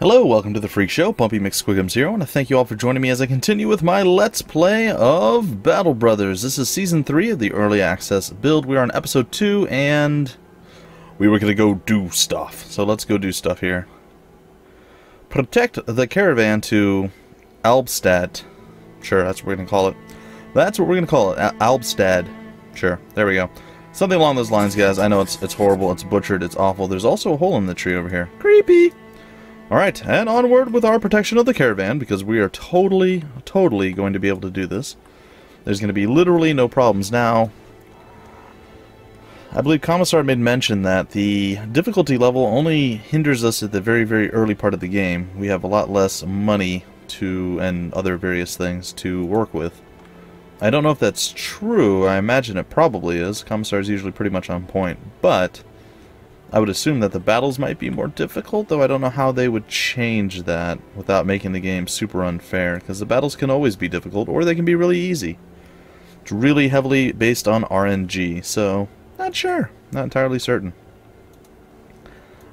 Hello, welcome to the Freak Show. Bumpy McSquigums here. I want to thank you all for joining me as I continue with my Let's Play of Battle Brothers. This is Season 3 of the Early Access build. We are on Episode 2, and we were going to go do stuff. So let's go do stuff here. Protect the caravan to Albstadt. Sure, that's what we're going to call it. That's what we're going to call it. Albstadt. Sure, there we go. Something along those lines, guys. I know it's horrible, it's butchered, it's awful. There's also a hole in the tree over here. Creepy! Alright, and onward with our protection of the caravan, because we are totally going to be able to do this. There's going to be literally no problems. Now, I believe Commissar made mention that the difficulty level only hinders us at the very early part of the game. We have a lot less money and other various things to work with. I don't know if that's true. I imagine it probably is. Commissar is usually pretty much on point, but I would assume that the battles might be more difficult, though I don't know how they would change that without making the game super unfair, because the battles can always be difficult, or they can be really easy. It's really heavily based on RNG, so not sure. Not entirely certain.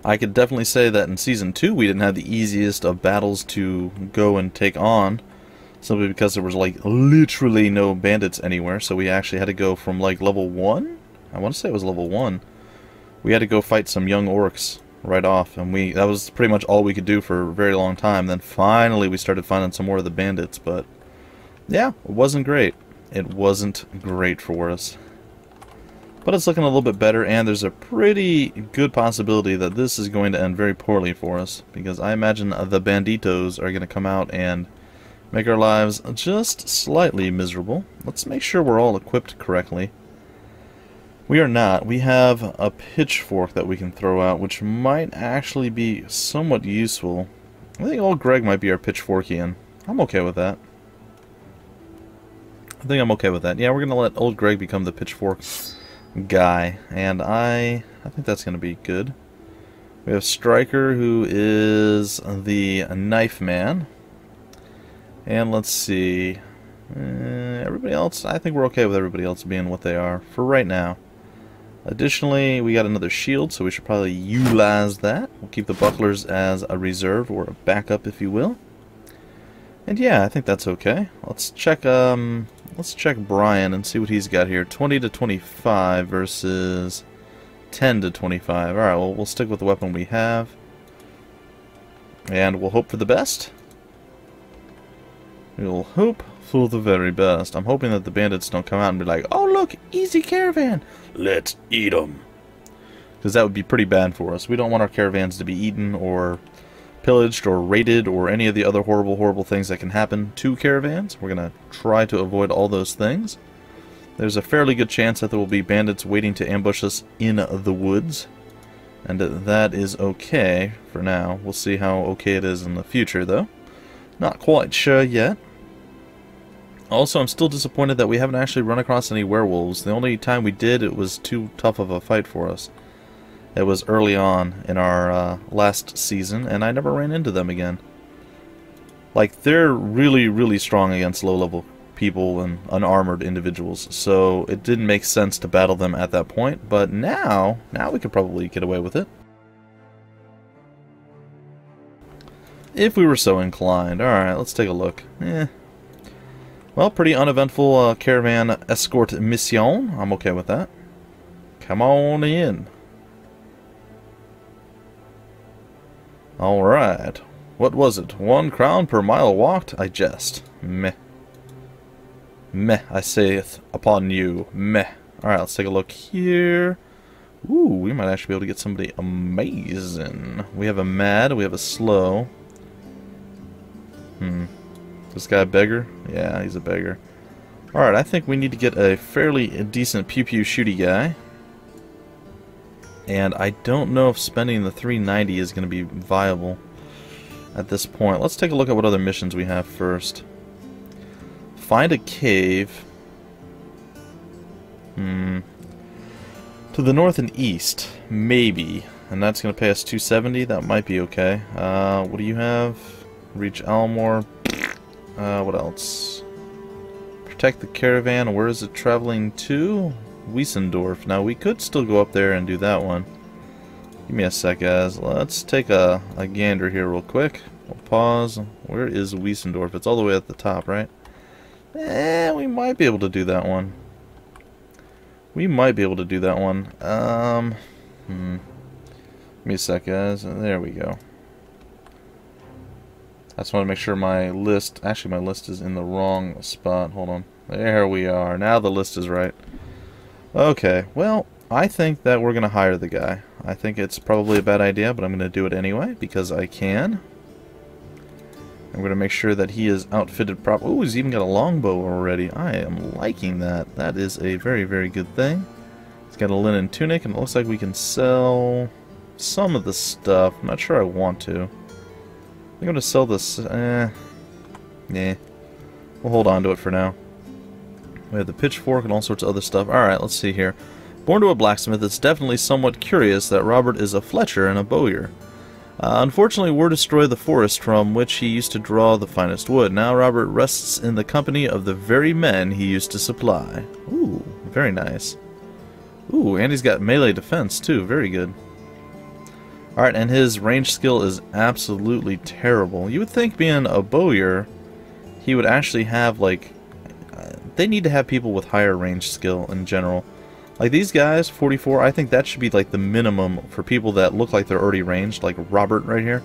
I could definitely say that in Season 2 we didn't have the easiest of battles to go and take on, simply because there was like literally no bandits anywhere, so we actually had to go from like level 1? I want to say it was level 1. We had to go fight some young orcs right off, and that was pretty much all we could do for a very long time. Then finally we started finding some more of the bandits, but yeah, it wasn't great. It wasn't great for us. But it's looking a little bit better, and there's a pretty good possibility that this is going to end very poorly for us, because I imagine the banditos are going to come out and make our lives just slightly miserable. Let's make sure we're all equipped correctly. We are not. We have a pitchfork that we can throw out, which might actually be somewhat useful. I think old Greg might be our pitchforkian. I'm okay with that. I think I'm okay with that. Yeah, we're going to let old Greg become the pitchfork guy, and I think that's going to be good. We have Stryker, who is the knife man. And let's see. Everybody else, I think we're okay with everybody else being what they are for right now. Additionally, we got another shield, so we should probably utilize that. We'll keep the bucklers as a reserve, or a backup, if you will. And yeah, I think that's okay. Let's check Brian and see what he's got here. 20 to 25 versus 10 to 25. Alright, well, we'll stick with the weapon we have. And we'll hope for the best. We'll hope for the very best. I'm hoping that the bandits don't come out and be like, oh look, easy caravan, let's eat them. Because that would be pretty bad for us. We don't want our caravans to be eaten or pillaged or raided or any of the other horrible things that can happen to caravans. We're going to try to avoid all those things. There's a fairly good chance that there will be bandits waiting to ambush us in the woods. And that is okay for now. We'll see how okay it is in the future, though. Not quite sure yet. Also, I'm still disappointed that we haven't actually run across any werewolves. The only time we did, it was too tough of a fight for us. It was early on in our last season, and I never ran into them again. Like, they're really strong against low-level people and unarmored individuals, so it didn't make sense to battle them at that point, but now we could probably get away with it. If we were so inclined. Alright, let's take a look. Well, pretty uneventful caravan escort mission. I'm okay with that. Come on in. Alright. What was it? 1 crown per mile walked? I jest. Meh. Meh, I saith upon you. Meh. Alright, let's take a look here. Ooh, we might actually be able to get somebody amazing. We have a mad, we have a slow. This guy a beggar? Yeah, he's a beggar. Alright, I think we need to get a fairly decent pew-pew shooty guy. And I don't know if spending the 390 is going to be viable at this point. Let's take a look at what other missions we have first. Find a cave. To the north and east. Maybe. And that's going to pay us 270. That might be okay. What do you have? Reach Almore. What else? Protect the caravan. Where is it traveling to? Wiesendorf. Now, we could still go up there and do that one. Give me a sec, guys. Let's take a gander here real quick. We'll pause. Where is Wiesendorf? It's all the way at the top, right? We might be able to do that one. We might be able to do that one. Give me a sec, guys. There we go. I just want to make sure my list... Actually, my list is in the wrong spot. Hold on. There we are. Now the list is right. Okay, well, I think that we're going to hire the guy. I think it's probably a bad idea, but I'm going to do it anyway, because I can. I'm going to make sure that he is outfitted properly. Oh, he's even got a longbow already. I am liking that. That is a very, very good thing. He's got a linen tunic, and it looks like we can sell some of the stuff. I'm not sure I want to. I'm going to sell this. We'll hold on to it for now. We have the pitchfork and all sorts of other stuff. Alright, let's see here. Born to a blacksmith, it's definitely somewhat curious that Robert is a fletcher and a bowyer. Unfortunately, war destroyed the forest from which he used to draw the finest wood. Now Robert rests in the company of the very men he used to supply. Ooh, very nice. Ooh, and he's got melee defense too. Very good. Alright, and his range skill is absolutely terrible. You would think being a bowyer, he would actually have, like... they need to have people with higher range skill in general. Like these guys, 44, I think that should be like the minimum for people that look like they're already ranged, like Robert right here.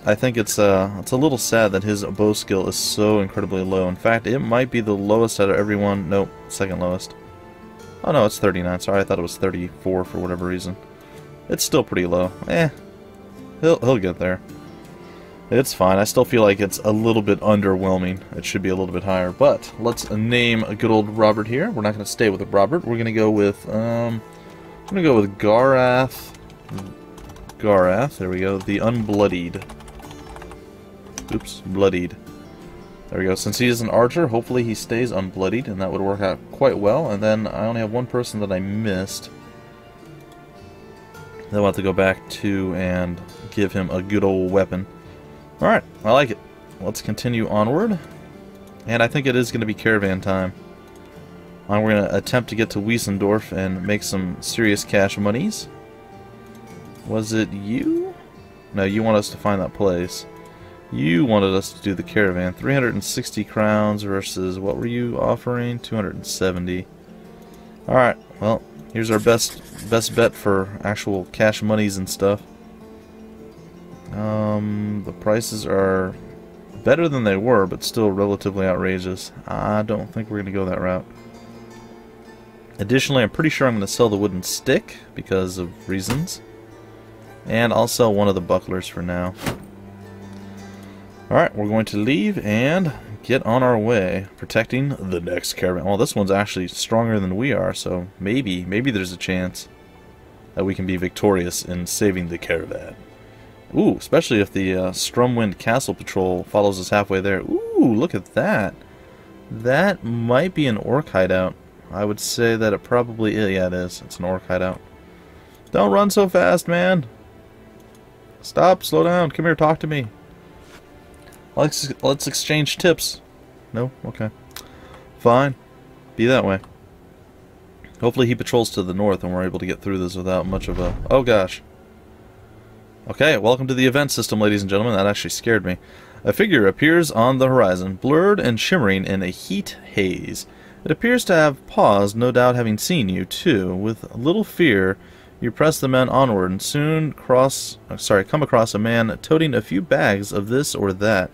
I think it's a little sad that his bow skill is so incredibly low. In fact, it might be the lowest out of everyone. Nope, second lowest. Oh no, it's 39. Sorry, I thought it was 34 for whatever reason. It's still pretty low. He'll get there. It's fine. I still feel like it's a little bit underwhelming. It should be a little bit higher. But let's name a good old Robert here. We're not going to stay with Robert. We're going to go with Garath. Garath. There we go. The Unbloodied. Oops, bloodied. There we go. Since he is an archer, hopefully he stays unbloodied, and that would work out quite well. And then I only have one person that I missed. Then we'll have to go back to and give him a good old weapon. Alright, I like it. Let's continue onward. And I think it is going to be caravan time. And we're going to attempt to get to Wiesendorf and make some serious cash monies. Was it you? No, you want us to find that place. You wanted us to do the caravan. 360 crowns versus, what were you offering? 270. Alright, well, here's our best bet for actual cash monies and stuff. The prices are better than they were, but still relatively outrageous. I don't think we're going to go that route. Additionally, I'm pretty sure I'm going to sell the wooden stick because of reasons. And I'll sell one of the bucklers for now. Alright, we're going to leave and get on our way, protecting the next caravan. Well, this one's actually stronger than we are, so maybe there's a chance that we can be victorious in saving the caravan. Ooh, especially if the Strumwind Castle Patrol follows us halfway there. Ooh, look at that. That might be an orc hideout. I would say that it probably is. Yeah, it is. It's an orc hideout. Don't run so fast, man. Stop, slow down. Come here, talk to me. Let's exchange tips. No? Okay. Fine. Be that way. Hopefully he patrols to the north and we're able to get through this without much of a... Oh, gosh. Okay, welcome to the event system, ladies and gentlemen. That actually scared me. A figure appears on the horizon, blurred and shimmering in a heat haze. It appears to have paused, no doubt having seen you, too. With little fear, you press the men onward and soon come across a man toting a few bags of this or that.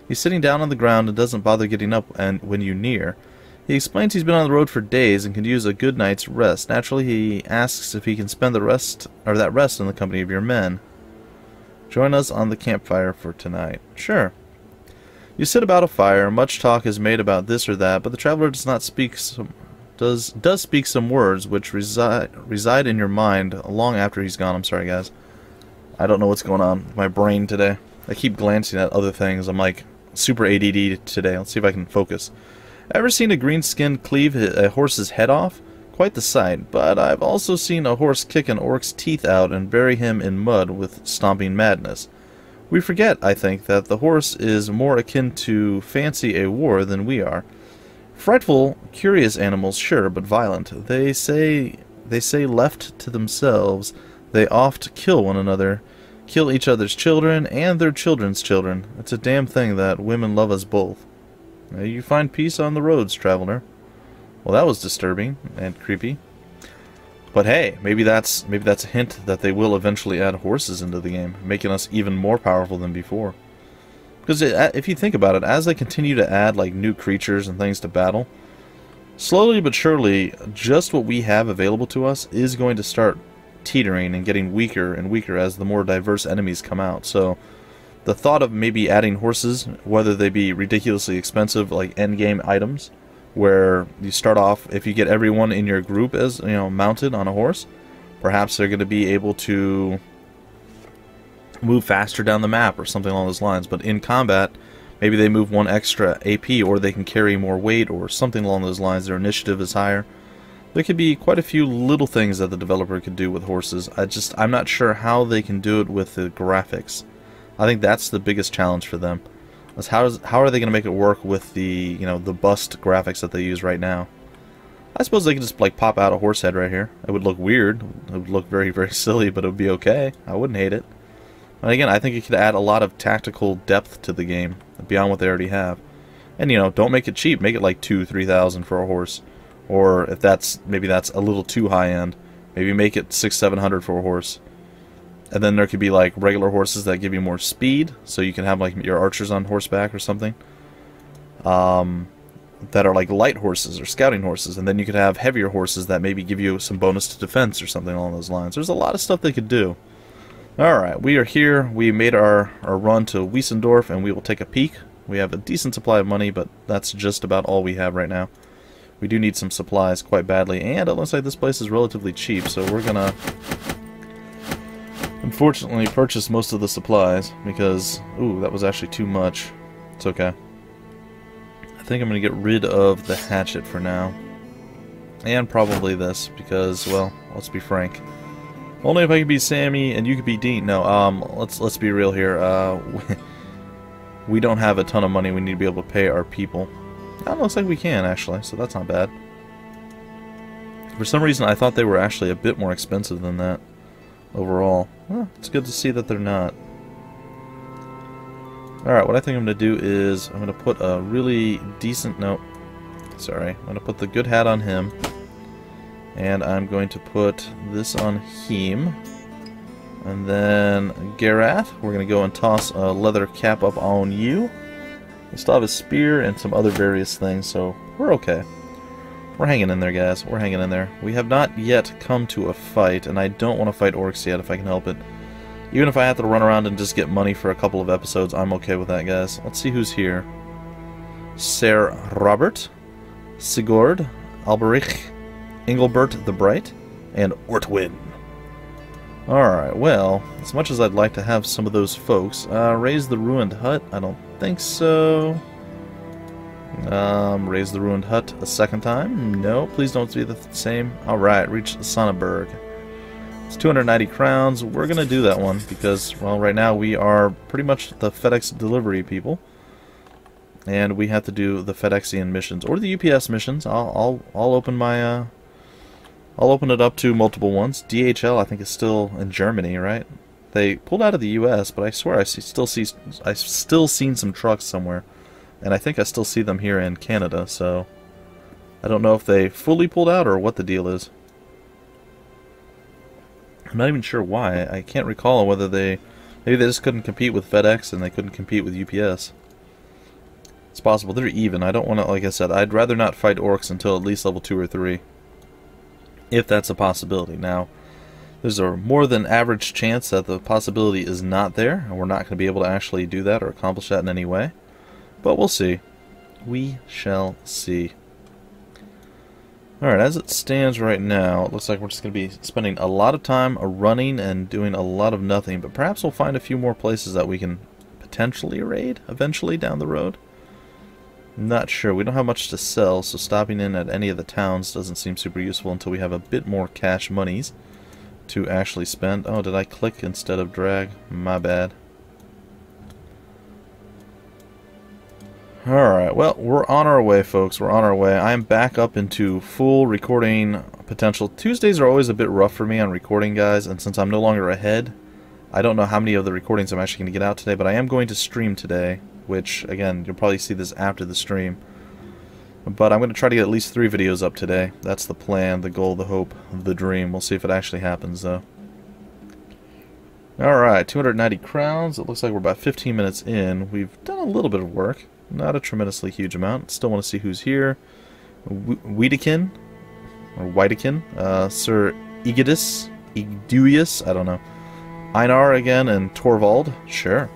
He's sitting down on the ground and doesn't bother getting up when you near. He explains he's been on the road for days and can use a good night's rest. Naturally, he asks if he can spend that rest in the company of your men. Join us on the campfire for tonight. Sure. You sit about a fire. Much talk is made about this or that, but the traveler does speak some words which reside in your mind long after he's gone. I'm sorry, guys. I don't know what's going on with my brain today. I keep glancing at other things. I'm like super ADD today. Let's see if I can focus. Ever seen a green-skinned cleave a horse's head off? Quite the sight, but I've also seen a horse kick an orc's teeth out and bury him in mud with stomping madness. We forget, I think, that the horse is more akin to fancy a war than we are. Frightful, curious animals, sure, but violent. They say left to themselves, They oft kill one another, kill each other's children and their children's children. It's a damn thing that women love us both. You find peace on the roads, traveler. Well, that was disturbing and creepy. But hey, maybe that's a hint that they will eventually add horses into the game, making us even more powerful than before. Because if you think about it, as they continue to add like new creatures and things to battle, slowly but surely, just what we have available to us is going to start teetering and getting weaker and weaker as the more diverse enemies come out. So the thought of maybe adding horses, whether they be ridiculously expensive like endgame items, where you start off, if you get everyone in your group as, mounted on a horse, perhaps they're going to be able to move faster down the map or something along those lines. But in combat, maybe they move one extra AP, or they can carry more weight or something along those lines. Their initiative is higher. There could be quite a few little things that the developer could do with horses. I'm not sure how they can do it with the graphics. I think that's the biggest challenge for them. How are they going to make it work with the the bust graphics that they use right now? I suppose they could just like pop out a horse head right here. It would look weird. It would look very, very silly, but it would be okay. I wouldn't hate it. And again, I think it could add a lot of tactical depth to the game beyond what they already have. And don't make it cheap. Make it like 2,000-3,000 for a horse. Or if maybe that's a little too high end, maybe make it 600-700 for a horse. And then there could be like regular horses that give you more speed, so you can have like your archers on horseback or something. That are like light horses or scouting horses, and then you could have heavier horses that maybe give you some bonus to defense or something along those lines. There's a lot of stuff they could do. Alright, we are here. We made our run to Wiesendorf, and we will take a peek. We have a decent supply of money, but that's just about all we have right now. We do need some supplies quite badly, and it looks like this place is relatively cheap, so we're gonna unfortunately purchase most of the supplies because, ooh, that was actually too much. It's okay. I think I'm going to get rid of the hatchet for now. And probably this, because, well, let's be frank. Only if I could be Sammy and you could be Dean. No, let's be real here. We don't have a ton of money. We need to be able to pay our people. That looks like we can, actually, so that's not bad. For some reason, I thought they were actually a bit more expensive than that overall. Well, it's good to see that they're not. Alright, what I think I'm going to do is I'm going to put a really decent... No, sorry. I'm going to put the good hat on him. And I'm going to put this on him. And then Garath, we're going to go and toss a leather cap up on you. We still have a spear and some other various things, so we're okay. We're hanging in there, guys. We're hanging in there. We have not yet come to a fight, and I don't want to fight orcs yet if I can help it. Even if I have to run around and just get money for a couple of episodes, I'm okay with that, guys. Let's see who's here. Ser Robert, Sigurd, Alberich, Engelbert the Bright, and Ortwin. Alright, well, as much as I'd like to have some of those folks, raise the ruined hut, I don't think so. Raise the ruined hut a second time. No, please don't be the same. Alright, reach Sonneberg. It's 290 crowns. We're going to do that one because, well, right now we are pretty much the FedEx delivery people. And we have to do the FedExian missions or the UPS missions. I'll open my I'll open it up to multiple ones. DHL I think is still in Germany, right? They pulled out of the US, but I swear I've still seen some trucks somewhere. And I think I still see them here in Canada, so I don't know if they fully pulled out or what the deal is. I'm not even sure why. I can't recall whether maybe they just couldn't compete with FedEx and they couldn't compete with UPS. It's possible. They're even. I don't want to, like I said, I'd rather not fight orcs until at least level 2 or 3. If that's a possibility. Now, there's a more than average chance that the possibility is not there, and we're not going to be able to actually do that or accomplish that in any way. But we'll see. We shall see. Alright, as it stands right now, it looks like we're just going to be spending a lot of time running and doing a lot of nothing. But perhaps we'll find a few more places that we can potentially raid eventually down the road. Not sure. We don't have much to sell, so stopping in at any of the towns doesn't seem super useful until we have a bit more cash monies to actually spend. Oh, did I click instead of drag? My bad. Alright, well, we're on our way, folks. We're on our way. I'm back up into full recording potential. Tuesdays are always a bit rough for me on recording, guys, and since I'm no longer ahead, I don't know how many of the recordings I'm actually going to get out today, but I am going to stream today, which, again, you'll probably see this after the stream. But I'm going to try to get at least 3 videos up today. That's the plan, the goal, the hope, the dream. We'll see if it actually happens, though. Alright, 290 crowns. It looks like we're about 15 minutes in. We've done a little bit of work. Not a tremendously huge amount. Still want to see who's here. Wiedekin, or Wiedekin, Sir Egidius, I don't know. Einar again, and Torvald, sure.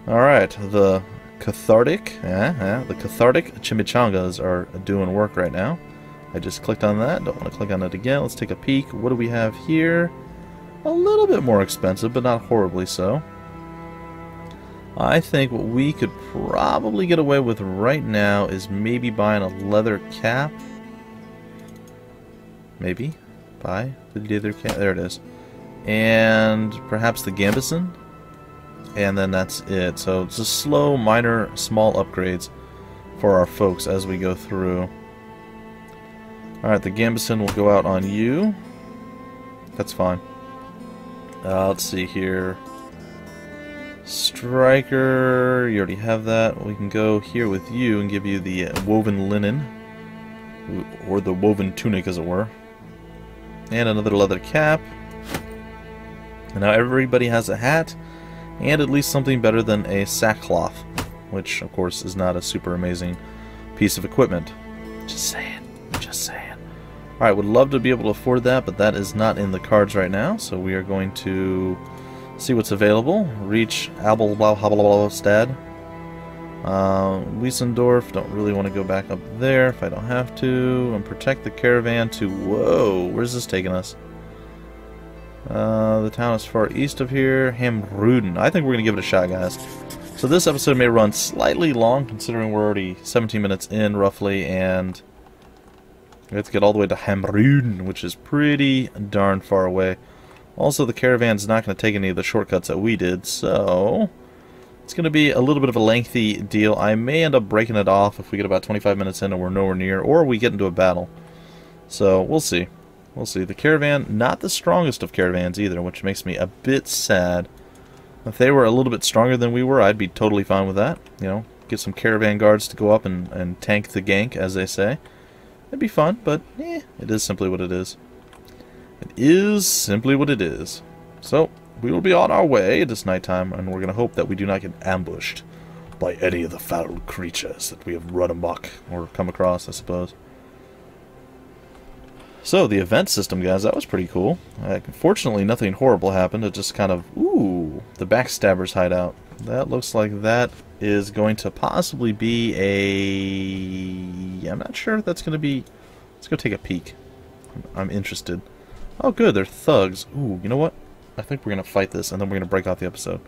Alright, the cathartic chimichangas are doing work right now. I just clicked on that, don't want to click on it again. Let's take a peek. What do we have here? A little bit more expensive, but not horribly so. I think what we could probably get away with right now is maybe buying a leather cap. Maybe. Buy the leather cap. There it is. And perhaps the gambeson. And then that's it. So it's a slow, minor, small upgrades for our folks as we go through. Alright, the gambeson will go out on you. That's fine. Let's see here. Striker, you already have that. We can go here with you and give you the woven linen. Or the woven tunic, as it were. And another leather cap. And now everybody has a hat. And at least something better than a sackcloth. Which, of course, is not a super amazing piece of equipment. Just saying. Just saying. Alright, would love to be able to afford that, but that is not in the cards right now. So we are going to see what's available. Reach Abelstad. Wiesendorf, don't really want to go back up there if I don't have to. And protect the caravan to... Whoa, where's this taking us? The town is far east of here. Hamruden. I think we're going to give it a shot, guys. So this episode may run slightly long, considering we're already 17 minutes in, roughly, and we have to get all the way to Hamruden, which is pretty darn far away. Also, the caravan's not going to take any of the shortcuts that we did, so it's going to be a little bit of a lengthy deal. I may end up breaking it off if we get about 25 minutes in and we're nowhere near, or we get into a battle. So, we'll see. We'll see. The caravan, not the strongest of caravans either, which makes me a bit sad. If they were a little bit stronger than we were, I'd be totally fine with that. You know, get some caravan guards to go up and tank the gank, as they say. It'd be fun, but it is simply what it is. It is simply what it is. So, we will be on our way. It is nighttime, and we're going to hope that we do not get ambushed by any of the foul creatures that we have run amok, or come across, I suppose. So, the event system, guys, that was pretty cool. Fortunately, nothing horrible happened. It just kind of... Ooh, the Backstabber's hideout. That looks like that is going to possibly be a... I'm not sure if that's going to be... Let's go take a peek. I'm interested. Oh, good, they're thugs. Ooh, you know what? I think we're going to fight this, and then we're going to break off the episode.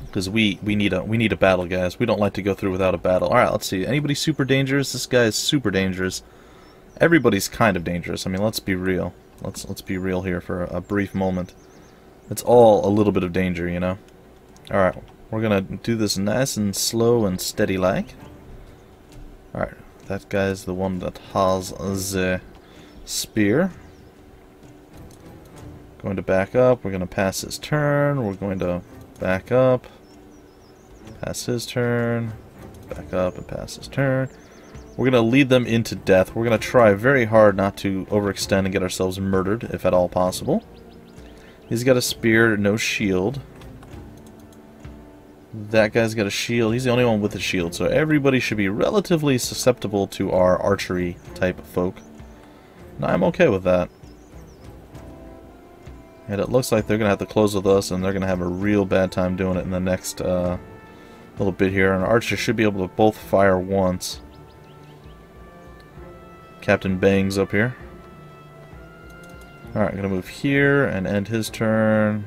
Because we need a battle, guys. We don't like to go through without a battle. Alright, let's see. Anybody super dangerous? This guy is super dangerous. Everybody's kind of dangerous. I mean, let's be real. Let's be real here for a brief moment. It's all a little bit of danger, you know? Alright, we're gonna do this nice and slow and steady like. Alright, that guy's the one that has the spear. Going to back up. We're going to pass his turn. We're going to back up. Pass his turn. Back up and pass his turn. We're going to lead them into death. We're going to try very hard not to overextend and get ourselves murdered, if at all possible. He's got a spear, no shield. That guy's got a shield. He's the only one with a shield, so everybody should be relatively susceptible to our archery type folk. And I'm okay with that. And it looks like they're going to have to close with us, and they're going to have a real bad time doing it in the next little bit here. And Archer should be able to both fire once. Captain Bang's up here. Alright, I'm going to move here and end his turn.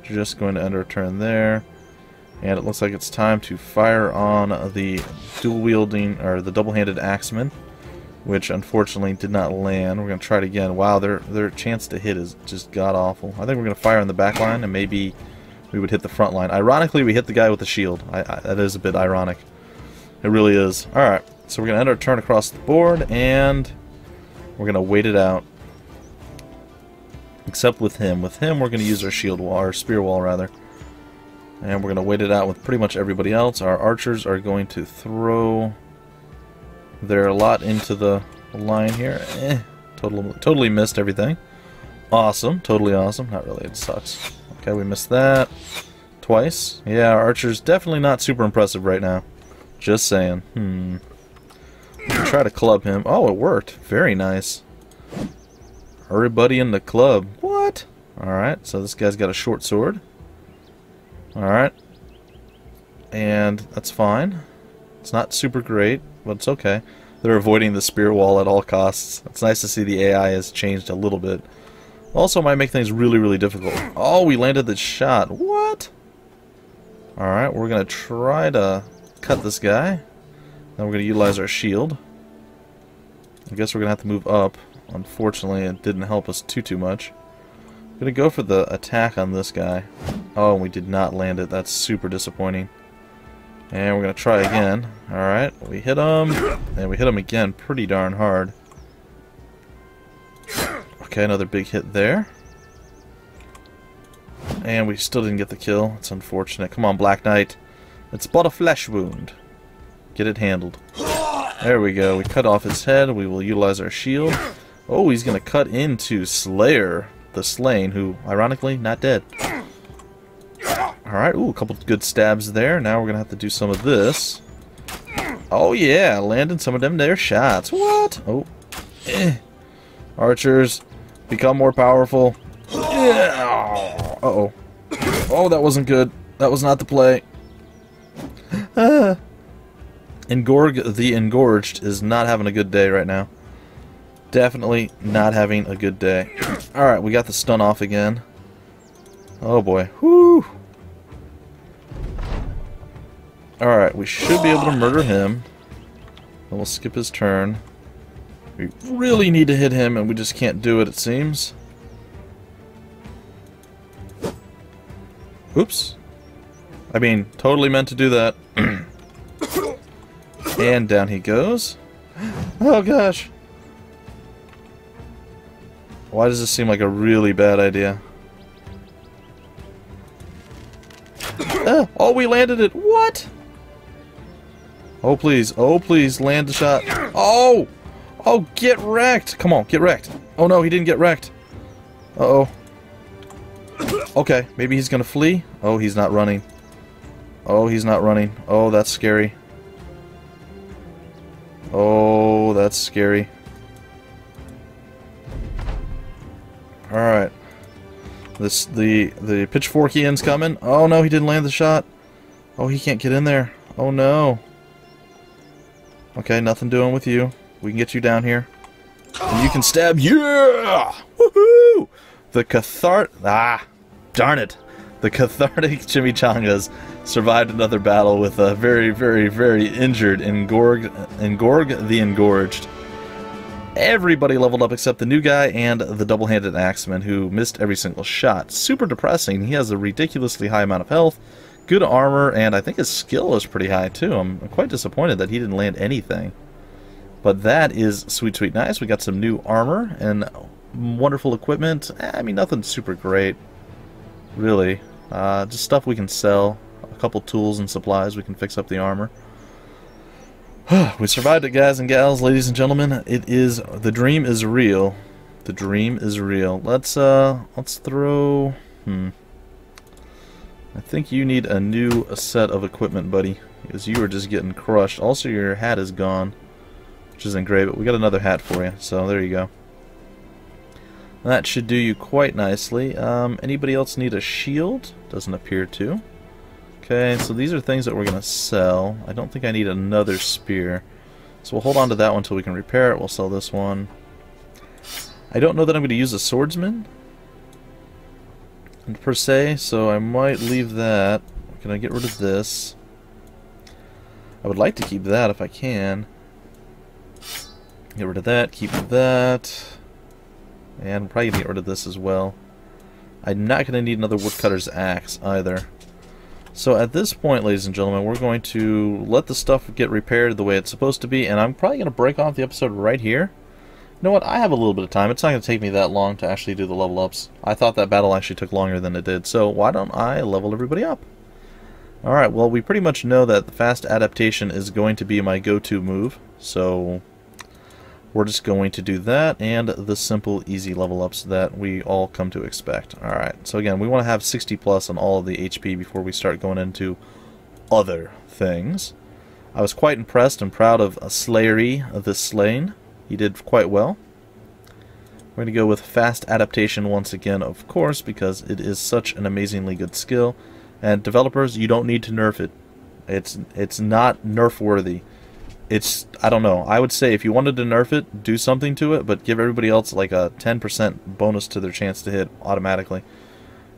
Just going to end our turn there. And it looks like it's time to fire on the dual-wielding, or the double-handed axeman, which unfortunately did not land. We're going to try it again. Wow, their chance to hit is just god-awful. I think we're going to fire on the back line, and maybe we would hit the front line. Ironically, we hit the guy with the shield. That is a bit ironic. It really is. Alright, so we're going to end our turn across the board, and We're going to wait it out. Except with him. With him, we're going to use our shield wall, or spear wall, rather. And we're going to wait it out with pretty much everybody else. Our archers are going to throw their lot into the line here. Totally missed everything. Awesome. Totally awesome. Not really. It sucks. Okay, we missed that. Twice. Yeah, our archer's definitely not super impressive right now. Just saying. Try to club him. Oh, it worked. Very nice. Everybody in the club. What? Alright, so this guy's got a short sword. Alright. And that's fine. It's not super great, but it's okay. They're avoiding the spear wall at all costs. It's nice to see the AI has changed a little bit. Also might make things really, really difficult. Oh, we landed the shot. What? Alright, we're going to try to cut this guy. Then we're going to utilize our shield. I guess we're going to have to move up. Unfortunately, it didn't help us too much. I'm going to go for the attack on this guy. Oh, we did not land it. That's super disappointing. And we're going to try again. Alright, we hit him. And we hit him again pretty darn hard. Okay, another big hit there. And we still didn't get the kill. It's unfortunate. Come on, Black Knight. It's but a flesh wound. Get it handled. There we go. We cut off his head. We will utilize our shield. Oh, he's going to cut into Slayer, the Slain, who, ironically, not dead. Alright, ooh, a couple good stabs there. Now we're going to have to do some of this. Oh, yeah, landing some of them there shots. What? Oh. Archers, become more powerful. Uh-oh. Oh, that wasn't good. That was not the play. Engorg the Engorged is not having a good day right now. Definitely not having a good day. Alright, we got the stun off again. Oh boy. Whoo! Alright, we should be able to murder him. And we'll skip his turn. We really need to hit him, and we just can't do it, it seems. Oops. I mean, totally meant to do that. And down he goes. Oh gosh. Why does this seem like a really bad idea? Oh, we landed it. What? Oh, please, land the shot. Oh! Oh, get wrecked. Come on, get wrecked. Oh, no, he didn't get wrecked. Uh-oh. Okay, maybe he's gonna flee. Oh, he's not running. Oh, he's not running. Oh, that's scary. Oh, that's scary. Alright. The pitchforkian's coming. Oh no, he didn't land the shot. Oh, he can't get in there. Oh no. Okay, nothing doing with you. We can get you down here. And you can stab. Yeah! Woohoo! Darn it. The cathartic chimichangas survived another battle with a very, very, very injured Engorg the Engorged. Everybody leveled up except the new guy and the double-handed axeman who missed every single shot. Super depressing. He has a ridiculously high amount of health, good armor, and I think his skill is pretty high too. I'm quite disappointed that he didn't land anything. But that is sweet, sweet nice. We got some new armor and wonderful equipment. I mean, nothing super great, really. Just stuff we can sell. A couple tools and supplies. We can fix up the armor. We survived it, guys and gals, ladies and gentlemen. It is, the dream is real. The dream is real. Let's throw, I think you need a new set of equipment, buddy, because you are just getting crushed. Also, your hat is gone, which isn't great, but we got another hat for you, so there you go. That should do you quite nicely. Anybody else need a shield? Doesn't appear to. Okay, so these are things that we're going to sell. I don't think I need another spear. So we'll hold on to that one until we can repair it. We'll sell this one. I don't know that I'm going to use a swordsman, per se, so I might leave that. Can I get rid of this? I would like to keep that if I can. Get rid of that, keep that. And I'm probably going to get rid of this as well. I'm not going to need another woodcutter's axe either. So at this point, ladies and gentlemen, we're going to let the stuff get repaired the way it's supposed to be, and I'm probably going to break off the episode right here. know what? I have a little bit of time. It's not going to take me that long to actually do the level ups. I thought that battle actually took longer than it did, so why don't I level everybody up? Alright, well, we pretty much know that the fast adaptation is going to be my go-to move, so we're just going to do that and the simple, easy level ups that we all come to expect. Alright, so again, we want to have 60 plus on all of the HP before we start going into other things. I was quite impressed and proud of Slayery of this Slain. He did quite well. We're going to go with fast adaptation once again, of course, because it is such an amazingly good skill. And developers, you don't need to nerf it. It's not nerf worthy. It's, I don't know, I would say if you wanted to nerf it, do something to it, but give everybody else like a 10% bonus to their chance to hit automatically.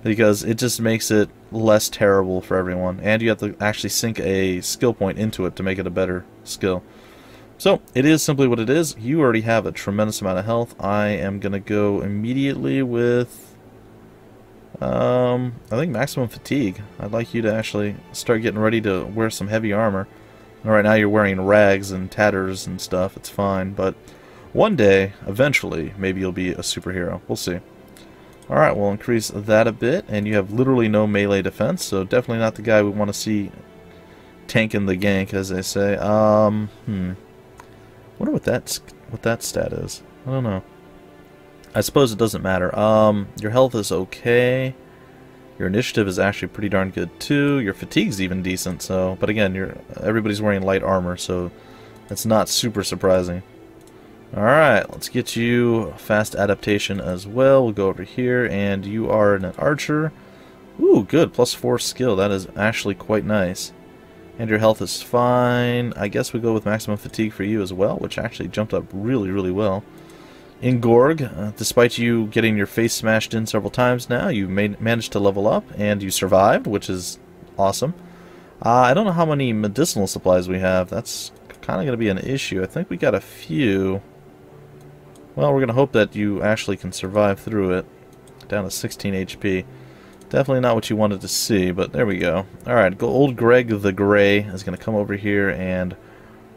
Because it just makes it less terrible for everyone. And you have to actually sink a skill point into it to make it a better skill. So, it is simply what it is. You already have a tremendous amount of health. I am going to go immediately with I think maximum fatigue. I'd like you to actually start getting ready to wear some heavy armor. Right now you're wearing rags and tatters and stuff. It's fine, but one day, eventually, maybe you'll be a superhero. We'll see. Alright, we'll increase that a bit, and you have literally no melee defense, so definitely not the guy we want to see tanking the gank, as they say. Wonder what that stat is. I don't know. I suppose it doesn't matter. Your health is okay. Your initiative is actually pretty darn good too. Your fatigue's even decent. So, but again, everybody's wearing light armor, so it's not super surprising. All right, let's get you fast adaptation as well. We'll go over here, and you are an archer. Ooh, good. +4 skill. That is actually quite nice. And your health is fine. I guess we go with maximum fatigue for you as well, which actually jumped up really, really well. In Gorg, despite you getting your face smashed in several times now, you managed to level up, and you survived, which is awesome. I don't know how many medicinal supplies we have. That's kind of going to be an issue. I think we got a few. Well, we're going to hope that you actually can survive through it. Down to 16 HP. Definitely not what you wanted to see, but there we go. Alright, old Greg the Grey is going to come over here and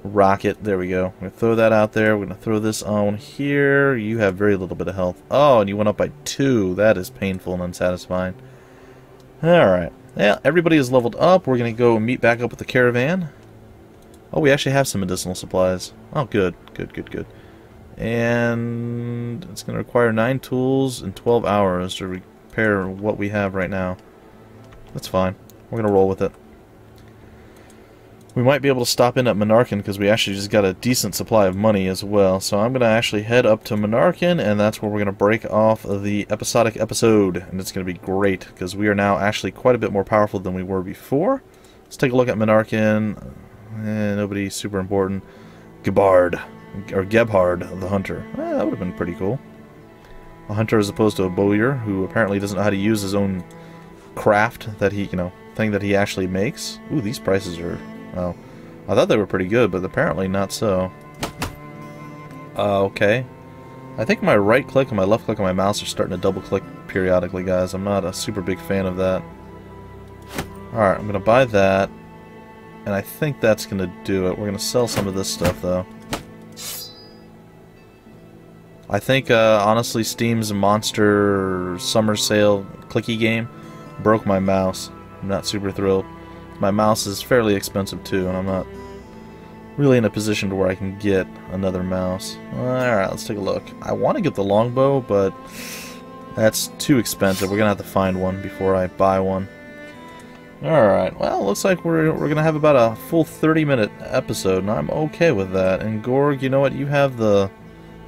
rocket. There we go. We're going to throw that out there. We're going to throw this on here. You have very little bit of health. Oh, and you went up by 2. That is painful and unsatisfying. Alright. Yeah, everybody is leveled up. We're going to go meet back up with the caravan. Oh, we actually have some medicinal supplies. Oh, good. Good, good, good. And it's going to require 9 tools and 12 hours to repair what we have right now. That's fine. We're going to roll with it. We might be able to stop in at Monarchin because we actually just got a decent supply of money as well. So I'm going to actually head up to Monarchin, and that's where we're going to break off the episodic episode. And it's going to be great because we are now actually quite a bit more powerful than we were before. Let's take a look at Monarchin. Nobody super important. Gebhard the Hunter. That would have been pretty cool. A hunter as opposed to a bowyer who apparently doesn't know how to use his own craft that he, thing that he actually makes. Ooh, these prices are... Oh, I thought they were pretty good, but apparently not so. Okay. I think my right click and my left click on my mouse are starting to double click periodically, guys. I'm not a super big fan of that. Alright, I'm going to buy that. And I think that's going to do it. We're going to sell some of this stuff, though. I think, honestly, Steam's Monster Summer Sale clicky game broke my mouse. I'm not super thrilled. My mouse is fairly expensive too, and I'm not really in a position to where I can get another mouse. Alright, let's take a look. I want to get the longbow, but that's too expensive. We're going to have to find one before I buy one. Alright, well, it looks like we're going to have about a full 30-minute episode, and I'm okay with that. And Gorg, you know what? You have the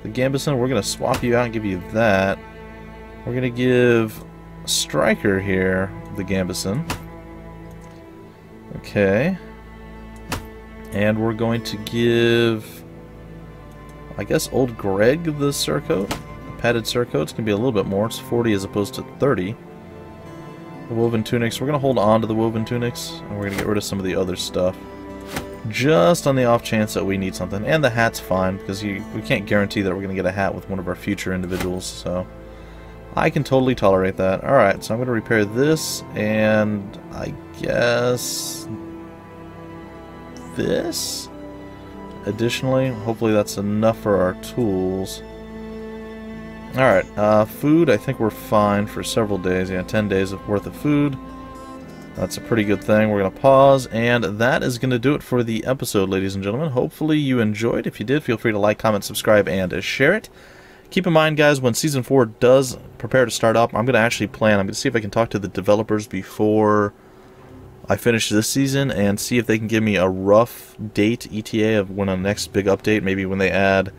Gambison. We're going to swap you out and give you that. We're going to give Striker here the Gambison. Okay. And we're going to give, I guess, old Greg the surcoat. The padded surcoat. It's going to be a little bit more. It's 40 as opposed to 30. The woven tunics. We're going to hold on to the woven tunics. And we're going to get rid of some of the other stuff. Just on the off chance that we need something. And the hat's fine, because we can't guarantee that we're going to get a hat with one of our future individuals. So I can totally tolerate that. Alright, so I'm going to repair this, and I guess this. Additionally, hopefully that's enough for our tools. Alright, food, I think we're fine for several days. Yeah, 10 days worth of food. That's a pretty good thing. We're going to pause, and that is going to do it for the episode, ladies and gentlemen. Hopefully you enjoyed. If you did, feel free to like, comment, subscribe, and share it. Keep in mind, guys, when Season 4 does prepare to start up, I'm going to actually plan. I'm going to see if I can talk to the developers before I finish this season and see if they can give me a rough date, ETA, of when a next big update, maybe when they add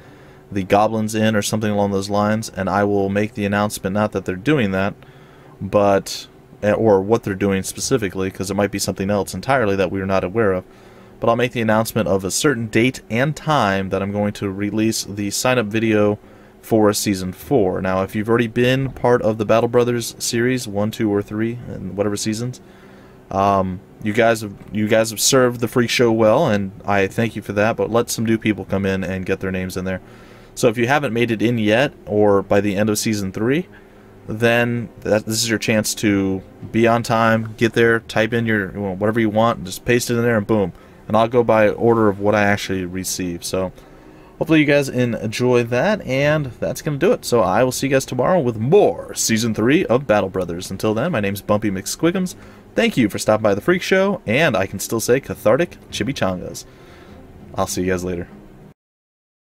the goblins in or something along those lines, and I will make the announcement, not that they're doing that, but or what they're doing specifically, because it might be something else entirely that we're not aware of. But I'll make the announcement of a certain date and time that I'm going to release the sign-up video for Season 4. Now, if you've already been part of the Battle Brothers series, 1, 2, or 3, and whatever seasons, you guys have served the Freak Show well, and I thank you for that, but let some new people come in and get their names in there. So if you haven't made it in yet, or by the end of Season 3, then this is your chance to be on time, get there, type in your whatever you want, just paste it in there, and boom. And I'll go by order of what I actually receive. So hopefully you guys enjoy that, and that's going to do it. So I will see you guys tomorrow with more Season 3 of Battle Brothers. Until then, my name's Bumpy McSquigums. Thank you for stopping by the Freak Show, and I can still say cathartic chimichangas. I'll see you guys later.